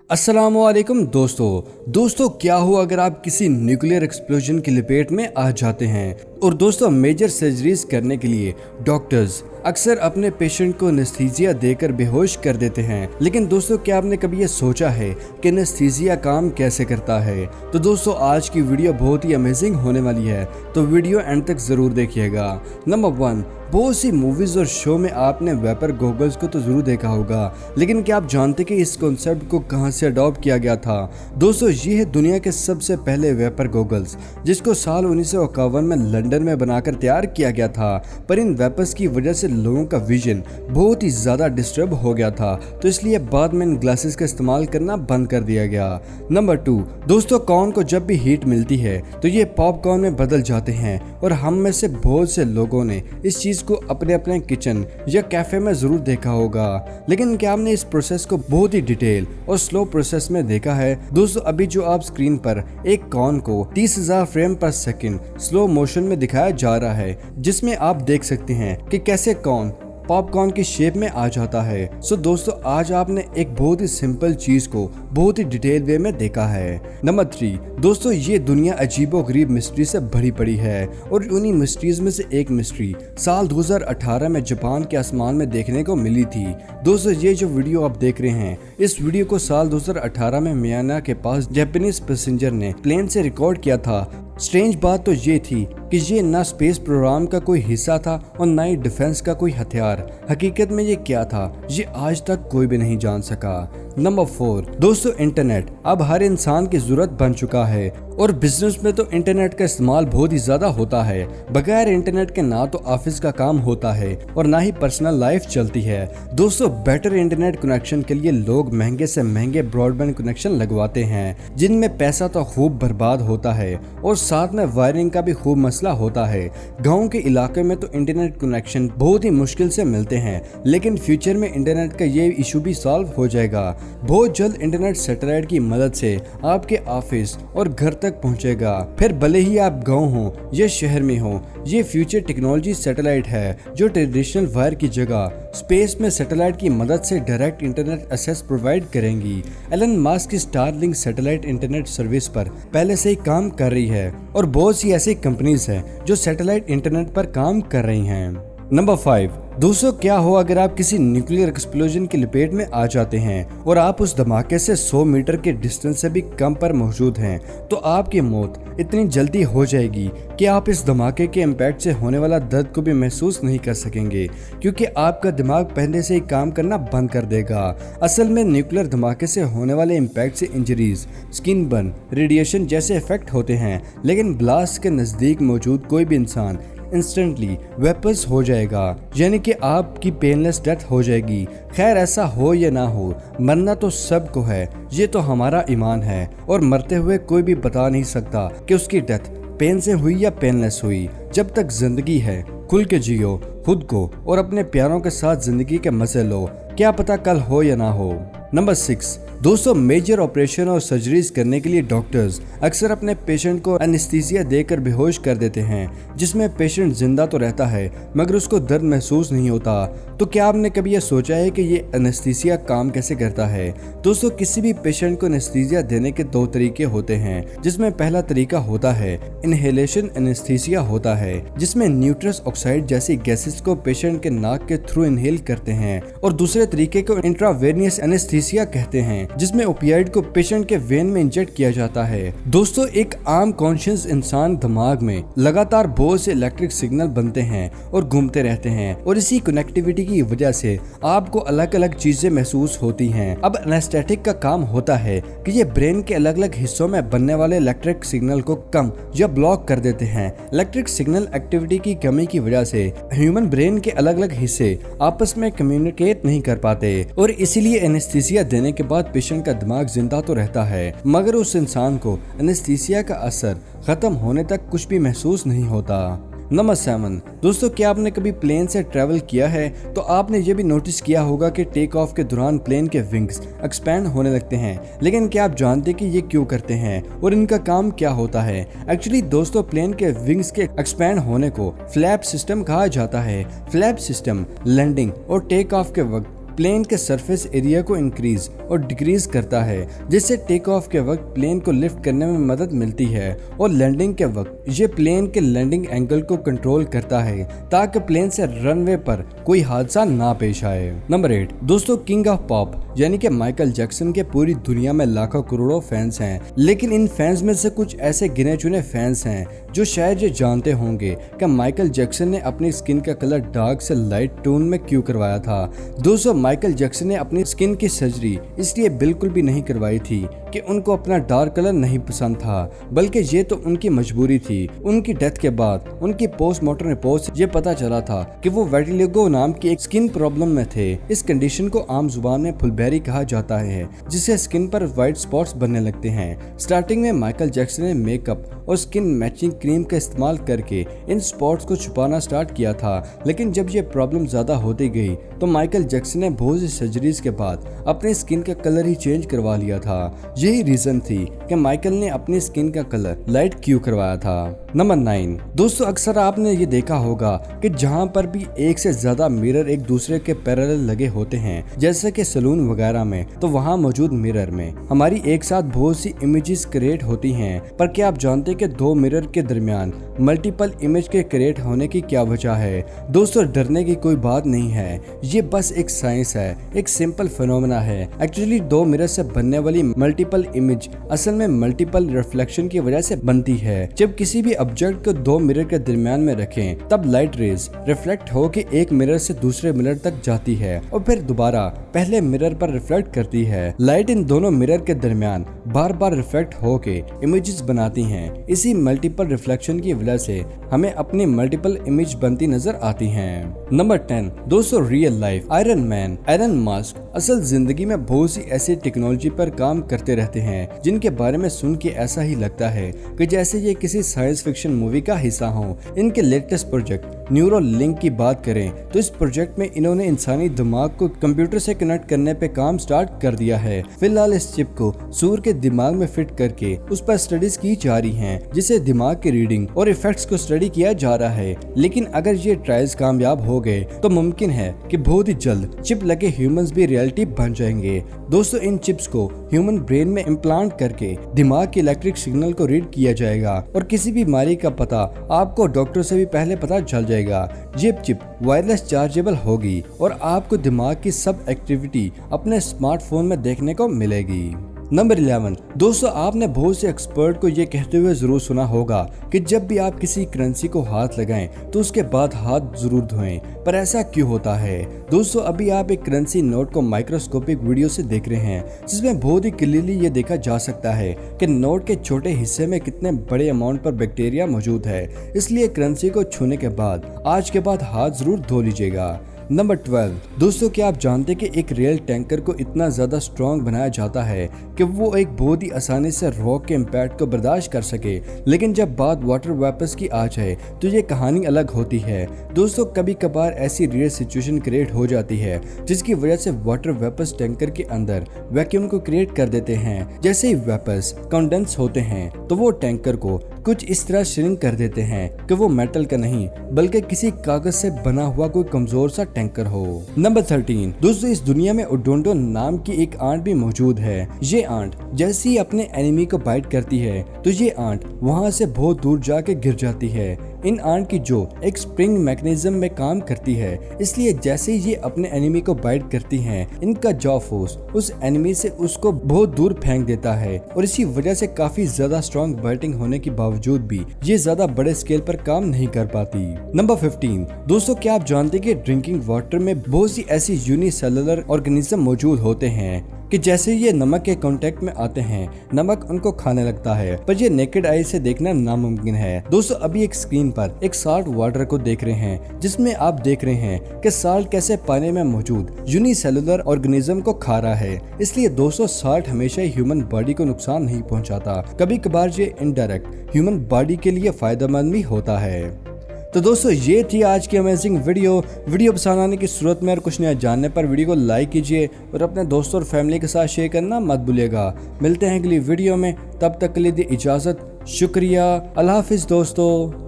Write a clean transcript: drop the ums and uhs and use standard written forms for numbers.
अस्सलामुअलैकुम दोस्तों क्या हो अगर आप किसी न्यूक्लियर एक्सप्लोजन की लपेट में आ जाते हैं। और दोस्तों मेजर सर्जरीज करने के लिए डॉक्टर्स अक्सर अपने पेशेंट को एनेस्थीसिया देकर बेहोश कर देते हैं। लेकिन दोस्तों क्या आपने कभी ये सोचा है कि एनेस्थीसिया काम कैसे करता है? तो दोस्तों आज की वीडियो बहुत ही अमेजिंग होने वाली है, तो वीडियो एंड तक जरूर देखिएगा। नंबर 1, बहुत सी मूवीज और शो में आपने वेपर गॉगल्स को तो जरूर देखा होगा, लेकिन क्या आप जानते कि इस कॉन्सेप्ट को कहां से अडॉप्ट किया गया था? दोस्तों ये है दुनिया के सबसे पहले वेपर गॉगल्स, जिसको साल 1951 में लंदन में बनाकर तैयार किया गया था। पर इन वेपर्स की वजह से लोगों का विजन बहुत ही ज्यादा डिस्टर्ब हो गया था, तो इसलिए बाद में इन ग्लासेस का इस्तेमाल करना बंद कर दिया गया। नंबर 2, दोस्तों कॉर्न को जब भी हीट मिलती है तो ये पॉपकॉर्न में बदल जाते हैं, और हम में से बहुत से लोगों ने इस चीज को अपने अपने किचन या कैफे में जरूर देखा होगा। लेकिन क्या आपने इस प्रोसेस को बहुत ही डिटेल और स्लो प्रोसेस में देखा है? दोस्तों अभी जो आप स्क्रीन पर एक कॉर्न को 30,000 फ्रेम पर सेकंड स्लो मोशन में दिखाया जा रहा है, जिसमें आप देख सकते हैं कि कैसे कॉर्न पॉपकॉर्न की शेप में आ जाता है। सो दोस्तों आज आपने एक बहुत ही सिंपल चीज को बहुत ही डिटेल वे में देखा है। नंबर 3, दोस्तों ये दुनिया अजीबो गरीब मिस्ट्री से भरी पड़ी है, और उन्हीं मिस्ट्रीज में से एक मिस्ट्री साल 2018 में जापान के आसमान में देखने को मिली थी। दोस्तों ये जो वीडियो आप देख रहे हैं, इस वीडियो को साल 2018 में मियाना के पास जापानीज पैसेंजर ने प्लेन से रिकॉर्ड किया था। स्ट्रेंज बात तो ये थी कि ये ना स्पेस प्रोग्राम का कोई हिस्सा था और ना ही डिफेंस का कोई हथियार। हकीकत में ये क्या था ये आज तक कोई भी नहीं जान सका। नंबर 4, दोस्तों इंटरनेट अब हर इंसान की जरूरत बन चुका है, और बिजनेस में तो इंटरनेट का इस्तेमाल बहुत ही ज्यादा होता है। बगैर इंटरनेट के ना तो ऑफिस का काम होता है और ना ही पर्सनल लाइफ चलती है। दोस्तों बेटर इंटरनेट कनेक्शन के लिए लोग महंगे से महंगे ब्रॉडबैंड कनेक्शन लगवाते हैं, जिनमें पैसा तो खूब बर्बाद होता है और साथ में वायरिंग का भी खूब मसला होता है। गाँव के इलाके में तो इंटरनेट कनेक्शन बहुत ही मुश्किल से मिलते हैं, लेकिन फ्यूचर में इंटरनेट का ये इशू भी सॉल्व हो जाएगा। बहुत जल्द इंटरनेट सैटेलाइट की मदद से आपके ऑफिस और घर तक पहुंचेगा, फिर भले ही आप गांव हो या शहर में हो। ये फ्यूचर टेक्नोलॉजी सैटेलाइट है जो ट्रेडिशनल वायर की जगह स्पेस में सैटेलाइट की मदद से डायरेक्ट इंटरनेट एक्सेस प्रोवाइड करेंगी। एलन मस्क की स्टारलिंक सैटेलाइट इंटरनेट सर्विस पर पहले से ही काम कर रही है, और बहुत सी ऐसी कंपनीज हैं जो सैटेलाइट इंटरनेट पर काम कर रही हैं। नंबर 5, दोस्तों क्या हो अगर आप किसी न्यूक्लियर एक्सप्लोजन की लपेट में आ जाते हैं और आप उस धमाके से 100 मीटर के डिस्टेंस से भी कम पर मौजूद हैं, तो आपकी मौत इतनी जल्दी हो जाएगी कि आप इस धमाके के इम्पैक्ट से होने वाला दर्द को भी महसूस नहीं कर सकेंगे, क्योंकि आपका दिमाग पहले से ही काम करना बंद कर देगा। असल में न्यूक्लियर धमाके से होने वाले इम्पैक्ट से इंजरीज, स्किन बर्न, रेडिएशन जैसे इफेक्ट होते हैं, लेकिन ब्लास्ट के नजदीक मौजूद कोई भी इंसान इंस्टेंटली वेपर्स हो जाएगा, यानी कि आपकी पेनलेस डेथ हो जाएगी। खैर ऐसा हो या ना हो, मरना तो सबको है, ये तो हमारा ईमान है, और मरते हुए कोई भी बता नहीं सकता कि उसकी डेथ पेन से हुई या पेनलेस हुई। जब तक जिंदगी है खुल के जियो, खुद को और अपने प्यारों के साथ जिंदगी के मजे लो, क्या पता कल हो या ना हो। नंबर 6, दोस्तों मेजर ऑपरेशन और सर्जरीज करने के लिए डॉक्टर्स अक्सर अपने पेशेंट को एनेस्थीसिया देकर बेहोश कर देते हैं, जिसमें पेशेंट जिंदा तो रहता है मगर उसको दर्द महसूस नहीं होता। तो क्या आपने कभी यह सोचा है कि ये एनेस्थीसिया काम कैसे करता है? दोस्तों किसी भी पेशेंट को एनेस्थीसिया देने के 2 तरीके होते हैं, जिसमें पहला तरीका होता है इनहेलेशन एनेस्थीसिया होता है, जिसमें न्यूट्रस ऑक्साइड जैसी गैसेस को पेशेंट के नाक के थ्रू इनहेल करते हैं, और दूसरे तरीके को इंट्रावेनियस एनेस्थीसिया कहते हैं, जिसमें ओपियाइड को पेशेंट के वेन में इंजेक्ट किया जाता है। दोस्तों एक आम कॉन्शियस इंसान दिमाग में लगातार बहुत से इलेक्ट्रिक सिग्नल बनते हैं और घूमते रहते हैं, और इसी कनेक्टिविटी की वजह से आपको अलग अलग चीजें महसूस होती हैं। अब एनेस्थेटिक का काम होता है कि ये ब्रेन के अलग अलग हिस्सों में बनने वाले इलेक्ट्रिक सिग्नल को कम या ब्लॉक कर देते हैं। इलेक्ट्रिक सिग्नल एक्टिविटी की कमी की वजह से ह्यूमन ब्रेन के अलग अलग हिस्से आपस में कम्युनिकेट नहीं कर पाते, और इसीलिए एनेस्थीसिया देने के बाद पेशेंट का दिमाग जिंदा तो रहता है, मगर उस इंसान को एनेस्थीसिया का असर खत्म होने तक कुछ भी महसूस नहीं होता। नंबर 7, दोस्तों क्या आपने कभी प्लेन से ट्रैवल किया है तो आपने ये भी नोटिस किया होगा कि टेक ऑफ के दौरान प्लेन के विंग्स एक्सपैंड होने लगते हैं, लेकिन क्या आप जानते कि ये क्यों करते हैं और इनका काम क्या होता है? एक्चुअली दोस्तों प्लेन के विंग्स के एक्सपैंड होने को फ्लैप सिस्टम कहा जाता है। फ्लैप सिस्टम लैंडिंग और टेक ऑफ के वक्त प्लेन के सरफेस एरिया को इंक्रीज और डिक्रीज करता है, जिससे टेक ऑफ के वक्त प्लेन को लिफ्ट करने में मदद मिलती है और लैंडिंग के वक्त ये प्लेन के लैंडिंग एंगल को कंट्रोल करता है ताकि प्लेन से रनवे पर कोई हादसा ना पेश आए। नंबर 8 दोस्तों, किंग ऑफ पॉप यानी कि माइकल जैक्सन के पूरी दुनिया में लाखों करोड़ों फैंस हैं, लेकिन इन फैंस में से कुछ ऐसे गिने चुने फैंस हैं जो शायद ये जानते होंगे कि माइकल जैक्सन ने अपनी स्किन का कलर डार्क से लाइट टोन में क्यों करवाया था। दोस्तों, माइकल जैक्सन ने अपनी स्किन की सर्जरी इसलिए बिल्कुल भी नहीं करवाई थी कि उनको अपना डार्क कलर नहीं पसंद था, बल्कि ये तो उनकी मजबूरी थी। उनकी डेथ के बाद उनकी पोस्टमार्टम रिपोर्ट से ये पता चला था कि वो वेटिलिगो नाम की एक स्किन प्रॉब्लम में थे। इस कंडीशन को आम जुबान में फुलबेरी कहा जाता है, जिससे स्किन पर व्हाइट स्पॉट्स बनने लगते हैं। स्टार्टिंग में माइकल जैक्सन ने मेकअप और स्किन मैचिंग क्रीम का इस्तेमाल करके इन स्पॉट्स को छुपाना स्टार्ट किया था, लेकिन जब ये प्रॉब्लम ज्यादा होती गई तो माइकल जैक्सन ने बहुत सी सर्जरीज के बाद अपने स्किन का कलर ही चेंज करवा लिया था। यही रीजन थी कि माइकल ने अपनी स्किन का कलर लाइट क्यों करवाया था। नंबर 9 दोस्तों, अक्सर आपने ये देखा होगा कि जहाँ पर भी एक से ज्यादा मिरर एक दूसरे के पैरेलल लगे होते हैं, जैसे कि सलून वगैरह में, तो वहाँ मौजूद मिरर में हमारी एक साथ बहुत सी इमेजेस क्रिएट होती हैं। पर क्या आप जानते हैं कि दो मिरर के दरमियान मल्टीपल इमेज के क्रिएट होने की क्या वजह है? दोस्तों, डरने की कोई बात नहीं है, ये बस एक साइंस है, एक सिंपल फिनोमेना है। एक्चुअली दो मिरर से बनने वाली मल्टीपल इमेज असल में मल्टीपल रिफ्लेक्शन की वजह से बनती है। जब किसी भी ऑब्जेक्ट को दो मिरर के दरमियान में रखें, तब लाइट रेज रिफ्लेक्ट होकर एक मिरर से दूसरे मिरर तक जाती है और फिर दोबारा पहले मिरर पर रिफ्लेक्ट करती है। लाइट इन दोनों मिरर के दरमियान बार बार रिफ्लेक्ट होके इमेजेस बनाती हैं। इसी मल्टीपल रिफ्लेक्शन की वजह से हमें अपनी मल्टीपल इमेज बनती नजर आती हैं। नंबर 10 दोस्तों, real life Iron Man, Elon Musk असल जिंदगी में बहुत सी ऐसी टेक्नोलॉजी पर काम करते रहते हैं जिनके बारे में सुन के ऐसा ही लगता है कि जैसे ये किसी साइंस फिक्शन मूवी का हिस्सा हो। इनके लेटेस्ट प्रोजेक्ट न्यूरो लिंक की बात करें तो इस प्रोजेक्ट में इन्होंने इंसानी दिमाग को कंप्यूटर से कनेक्ट करने पे काम स्टार्ट कर दिया है। फिलहाल इस चिप को सूर के दिमाग में फिट करके उस पर स्टडीज की जा रही हैं, जिससे दिमाग की रीडिंग और इफेक्ट्स को स्टडी किया जा रहा है। लेकिन अगर ये ट्रायल्स कामयाब हो गए तो मुमकिन है कि बहुत ही जल्द चिप लगे ह्यूमंस भी रियलिटी बन जाएंगे। दोस्तों, इन चिप्स को ह्यूमन ब्रेन में इम्प्लांट करके दिमाग के इलेक्ट्रिक सिग्नल को रीड किया जाएगा और किसी बीमारी का पता आपको डॉक्टर से भी पहले पता चल जाएगा। ये चिप वायरलेस चार्जेबल होगी और आपको दिमाग की सब एक्टिविटी अपने स्मार्टफोन में देखने को मिलेगी। नंबर 11 दोस्तों, आपने बहुत से एक्सपर्ट को ये कहते हुए जरूर सुना होगा कि जब भी आप किसी करेंसी को हाथ लगाएं तो उसके बाद हाथ जरूर धोएं। पर ऐसा क्यों होता है? दोस्तों, अभी आप एक करेंसी नोट को माइक्रोस्कोपिक वीडियो से देख रहे हैं, जिसमें बहुत ही क्लियरली ये देखा जा सकता है कि नोट के छोटे हिस्से में कितने बड़े अमाउंट पर बैक्टीरिया मौजूद है। इसलिए करेंसी को छूने के बाद आज के बाद हाथ जरूर धो लीजिएगा। नंबर 12 दोस्तों, क्या आप जानते हैं कि एक रेल टैंकर को इतना ज्यादा स्ट्रॉन्ग बनाया जाता है कि वो एक बहुत ही आसानी से रॉक के इम्पैक्ट को बर्दाश्त कर सके। लेकिन जब बात वाटर वेपर्स की आ जाए तो ये कहानी अलग होती है। दोस्तों, कभी कभार ऐसी रेयर सिचुएशन क्रिएट हो जाती है जिसकी वजह से वाटर वेपर्स टैंकर के अंदर वैक्यूम को क्रिएट कर देते हैं। जैसे ही वेपर्स कंडेंस होते हैं तो वो टैंकर को कुछ इस तरह श्रिंक कर देते हैं कि वो मेटल का नहीं बल्कि किसी कागज से बना हुआ कोई कमजोर सा टैंकर हो। नंबर 13 दोस्तों, इस दुनिया में ओडोंटो नाम की एक आंट भी मौजूद है। ये आंट जैसे ही अपने एनिमी को बाइट करती है तो ये आंट वहां से बहुत दूर जाके गिर जाती है। इन आंट की जो एक स्प्रिंग मैकेनिज्म में काम करती है, इसलिए जैसे ही ये अपने एनिमी को बाइट करती हैं, इनका जॉ फोर्स उस एनिमी से उसको बहुत दूर फेंक देता है और इसी वजह से काफी ज्यादा स्ट्रॉन्ग बाइटिंग होने के बावजूद भी ये ज्यादा बड़े स्केल पर काम नहीं कर पाती। नंबर 15 दोस्तों, क्या आप जानते हैं कि ड्रिंकिंग वाटर में बहुत सी ऐसी यूनिसेलुलर ऑर्गेनिज्म मौजूद होते हैं कि जैसे ये नमक के कांटेक्ट में आते हैं, नमक उनको खाने लगता है, पर ये नेकेड आई से देखना नामुमकिन है। दोस्तों, अभी एक स्क्रीन पर एक साल्ट वाटर को देख रहे हैं, जिसमें आप देख रहे हैं कि साल्ट कैसे पानी में मौजूद यूनिसेलुलर ऑर्गेनिज्म को खा रहा है। इसलिए दोस्तों, साल्ट हमेशा ही ह्यूमन बॉडी को नुकसान नहीं पहुंचाता, कभी कभार ये इनडायरेक्ट ह्यूमन बॉडी के लिए फायदेमंद भी होता है। तो दोस्तों, ये थी आज की अमेजिंग वीडियो पसंद आने की सूरत में और कुछ नया जानने पर वीडियो को लाइक कीजिए और अपने दोस्तों और फैमिली के साथ शेयर करना मत भूलिएगा। मिलते हैं अगली वीडियो में, तब तक के लिए दी इजाज़त। शुक्रिया। अल्लाह हाफिज़ दोस्तों।